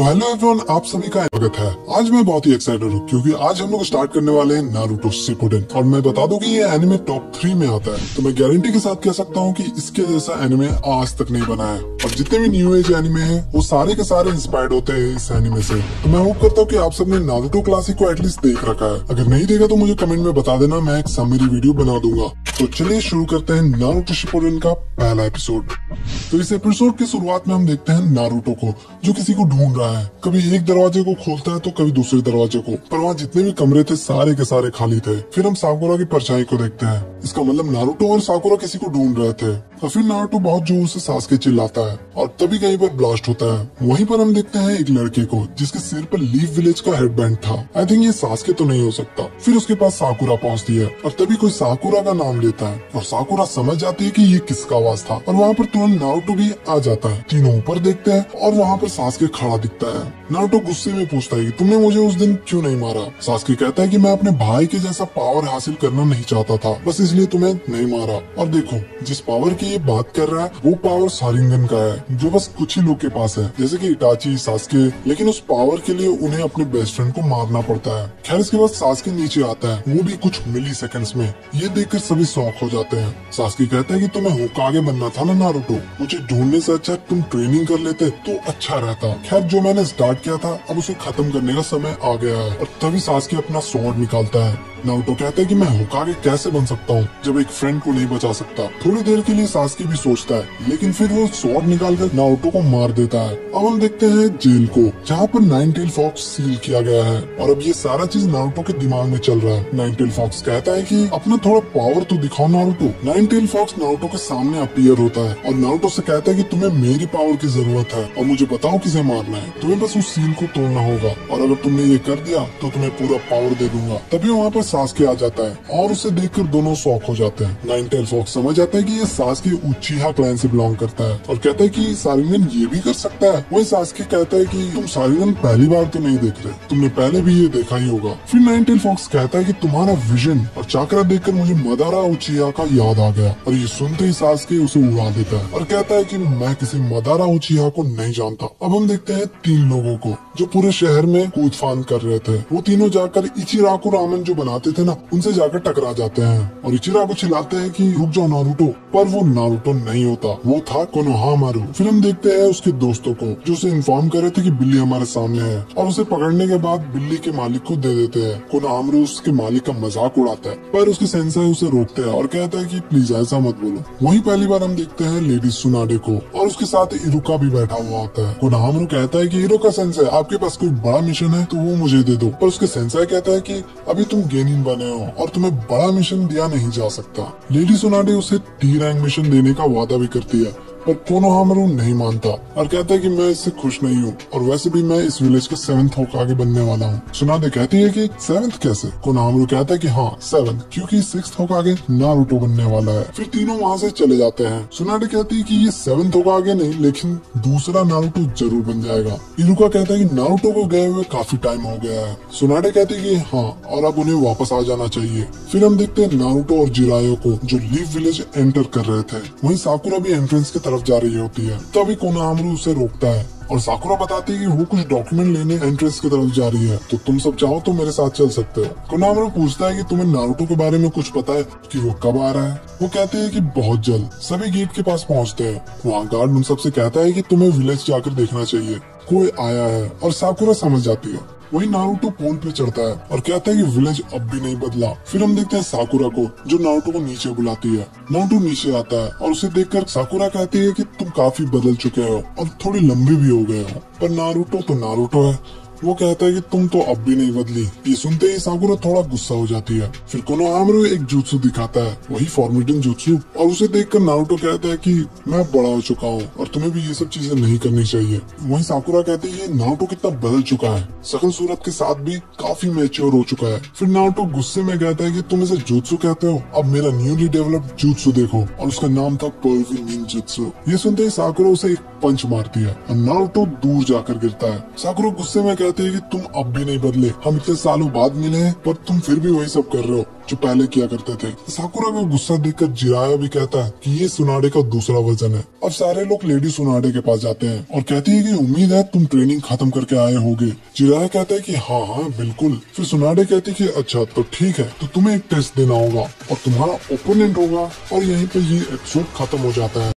तो hello everyone, आप सभी का स्वागत है। आज मैं बहुत ही एक्साइटेड हूँ क्योंकि आज हम लोग स्टार्ट करने वाले हैं नारुतो शिपुडेन। और मैं बता दूं कि ये एनिमे टॉप 3 में आता है, तो मैं गारंटी के साथ कह सकता हूँ कि इसके जैसा एनिमे आज तक नहीं बना है। और जितने भी न्यू एज एनिमे हैं वो सारे के सारे इंस्पायर्ड होते हैं इस एनिमे से। तो मैं होप करता हूँ कि आप सबने नारुतो क्लासिक को एटलीस्ट देख रखा है। अगर नहीं देखा तो मुझे कमेंट में बता देना, मैं एक समरी वीडियो बना दूंगा। तो चलिए शुरू करते हैं नारुतो शिपुडेन का पहला एपिसोड। तो इस एपिसोड की शुरुआत में हम देखते हैं नारुतो को, जो किसी को ढूंढ रहा है। कभी एक दरवाजे को खोलता है तो कभी दूसरे दरवाजे को, पर वहाँ जितने भी कमरे थे सारे के सारे खाली थे। फिर हम साकुरा की परछाई को देखते हैं। इसका मतलब नारुतो और साकुरा किसी को ढूंढ रहे थे। और फिर नारुतो बहुत जोर से सासके चिल्लाता है और तभी कहीं पर ब्लास्ट होता है। वहीं पर हम देखते हैं एक लड़के को जिसके सिर पर लीफ विलेज का हेडबैंड था। आई थिंक ये सासके तो नहीं हो सकता। फिर उसके पास साकुरा पहुंचती है और तभी कोई साकुरा का नाम लेता है और साकुरा समझ जाती है कि ये किसका आवाज था। और वहाँ पर तुरंत नारुतो भी आ जाता है। तीनों ऊपर देखते हैं और वहाँ पर सासके खड़ा दिखता है। नारुतो गुस्से में पूछता है कि तुमने मुझे उस दिन क्यों नहीं मारा। सासके कहता है कि मैं अपने भाई के जैसा पावर हासिल करना नहीं चाहता था, बस इसलिए तुम्हें नहीं मारा। और देखो, जिस पावर की ये बात कर रहा है वो पावर शारिंगन का है, जो बस कुछ ही लोग के पास है, जैसे कि इटाची, सासके। लेकिन उस पावर के लिए उन्हें अपने बेस्ट फ्रेंड को मारना पड़ता है। खैर, इसके बाद सासके नीचे आता है, वो भी कुछ मिली सेकंड्स में। ये देखकर सभी शॉक हो जाते हैं। सासके कहता है कि तुम्हें होकागे बनना था ना नारुतो, मुझे ढूंढने से अच्छा तुम ट्रेनिंग कर लेते तो अच्छा रहता। खैर, जो मैंने स्टार्ट किया था अब उसे खत्म करने का समय आ गया है। और तभी सासके अपना स्वॉर्ड निकालता है। नारुतो कहता है कि मैं होकागे कैसे बन सकता हूँ जब एक फ्रेंड को नहीं बचा सकता। थोड़ी देर के लिए सासके भी सोचता है, लेकिन फिर वो स्वॉर्ड निकालकर नारुतो को मार देता है। अब हम देखते हैं जेल को, जहाँ पर नाइन टेल फॉक्स सील किया गया है। और अब ये सारा चीज नारुतो के दिमाग में चल रहा है। नाइन टेल फॉक्स कहता है कि अपना थोड़ा पावर तो दिखाओ Naruto. Nine tail fox Naruto के सामने अपीयर होता है और नारुतो से कहता है कि तुम्हें मेरी पावर की जरूरत है और मुझे बताओ किसे मारना है। तुम्हें बस उस सील को तोड़ना होगा और अगर तुमने ये कर दिया तो तुम्हें पूरा पावर दे दूंगा। तभी वहाँ पर सासके आ जाता है और उसे देखकर दोनों शॉक हो जाते हैं। नाइन टेल फॉक्स समझ आता है कि ये सासके उचिहा क्लैन से बिलोंग करता है और कहता है कि शारिंगन ये भी कर सकता है। वही सासके कहता है कि तुम शारिंगन पहली बार तो नहीं देख रहे, तुमने पहले भी ये देखा ही होगा। फिर नाइन टेल फॉक्स कहता है कि तुम्हारा विजन और चाकरा देखकर मुझे मदारा उचिहा का याद आ गया। और ये सुनते ही सासके उसे उड़ा देता है और कहता है कि मैं किसी मदारा उचिहा को नहीं जानता। अब हम देखते हैं 3 लोगों को जो पूरे शहर में कूद फान कर रहे थे। वो तीनों जाकर इचिराको रामेन जो बनाते थे ना, उनसे जाकर टकरा जाते हैं और इचिराको चिल्लाते हैं कि रुक जाओ नारुतो, पर वो नारुतो नहीं होता, वो था कोनोहामारू। फिर हम देखते हैं उसके दोस्तों को जो उसे इन्फॉर्म कर रहे थे कि बिल्ली हमारे सामने है और उसे पकड़ने के बाद बिल्ली के मालिक को दे देते हैं। कोनोहामारू उसके मालिक का मजाक उड़ाता है, पर उसके सेंसाई उसे रोकते हैं और कहता है कि प्लीज ऐसा मत बोलो। वहीं पहली बार हम देखते हैं लेडी सुनाडे को और उसके साथ इरुका भी बैठा हुआ होता है। कोनोहामारू कहता है कि इरुका सेंसाई, आपके पास कोई बड़ा मिशन है तो वो मुझे दे दो। पर उसके सेंसाई कहता है कि अभी तुम गेनिन बने हो और तुम्हें बड़ा मिशन दिया नहीं जा सकता। लेडी सुनाडे उसे टी रैंक मिशन देने का वादा भी करती है, पर कोनोहामारू नहीं मानता और कहता है कि मैं इससे खुश नहीं हूँ और वैसे भी मैं इस विलेज का 7th होकागे बनने वाला हूँ। सुनाडे कहती है कि 7th कैसे? कोनोहामारू कहता है कि हाँ 7th, क्योंकि 6th होकागे नारुतो बनने वाला है। फिर तीनों वहाँ से चले जाते हैं। सुनाडे कहती है कि ये 7th होकागे नहीं, लेकिन दूसरा नारुतो जरूर बन जाएगा। इरुका कहता है कि नारुतो को गए हुए काफी टाइम हो गया है। सुनाडे कहती है कि हाँ, और अब उन्हें वापस आ जाना चाहिए। फिर हम देखते हैं नारुतो और जिरायो को जो लीफ विलेज एंटर कर रहे थे। वहीं साकुरा भी एंट्रेंस की तरफ जा रही होती है, तभी कोनोहामारू उसे रोकता है और साकुरा बताती है कि वो कुछ डॉक्यूमेंट लेने एंट्रेंस की तरफ जा रही है, तो तुम सब चाहो तो मेरे साथ चल सकते हो। कोनोहामारू पूछता है कि तुम्हें नारुतो के बारे में कुछ पता है कि वो कब आ रहा है। वो कहते हैं कि बहुत जल्द। सभी गेट के पास पहुंचते हैं। वहाँ गार्ड उन सबसे कहता है कि तुम्हें विलेज जाकर देखना चाहिए, कोई आया है। और साकुरा समझ जाती है। वही नारुतो पोल पे चढ़ता है और कहता है कि विलेज अब भी नहीं बदला। फिर हम देखते हैं साकुरा को जो नारुतो को नीचे बुलाती है। नारुतो नीचे आता है और उसे देखकर साकुरा कहती है कि तुम काफी बदल चुके हो और थोड़ी लंबी भी हो गए हो, पर नारुतो तो नारुतो है। वो कहता है कि तुम तो अब भी नहीं बदली। ये सुनते ही साकुरा थोड़ा गुस्सा हो जाती है। फिर कोनोहामारू एक जुत्सु दिखाता है, वही फॉर्मिडन जुत्सु, और उसे देखकर नारुतो कहता है कि मैं बड़ा हो चुका हूँ और तुम्हें भी ये सब चीजें नहीं करनी चाहिए। वहीं साकुरा कहती है नारुतो कितना बदल चुका है, शकल सूरत के साथ भी काफी मैच्योर हो चुका है। फिर नारुतो गुस्से में कहता है कि तुम इसे जुत्सु कहते हो, अब मेरा न्यूली डेवलप्ड जुत्सु देखो। और उसका नाम था पर्ल विंड जुत्सु। ये सुनते ही साकुरा उसे एक पंच मारती है और नारुतो दूर जाकर गिरता है। साकुरा गुस्से में कहते हैं कि तुम अब भी नहीं बदले, हम इतने सालों बाद मिले हैं पर तुम फिर भी वही सब कर रहे हो जो पहले किया करते थे। साकुरा का गुस्सा देखकर जिराया भी कहता है कि ये सुनाडे का दूसरा वर्जन है। अब सारे लोग लेडी सुनाडे के पास जाते हैं और कहती है कि उम्मीद है तुम ट्रेनिंग खत्म करके आए होगे। जिराया कहता है कि हाँ हाँ बिल्कुल। फिर सुनाडे कहती है कि अच्छा तो ठीक है, तो तुम्हें एक टेस्ट देना होगा और तुम्हारा ओपोनेंट होगा, और यहीं पे ये एपिसोड खत्म हो जाता है।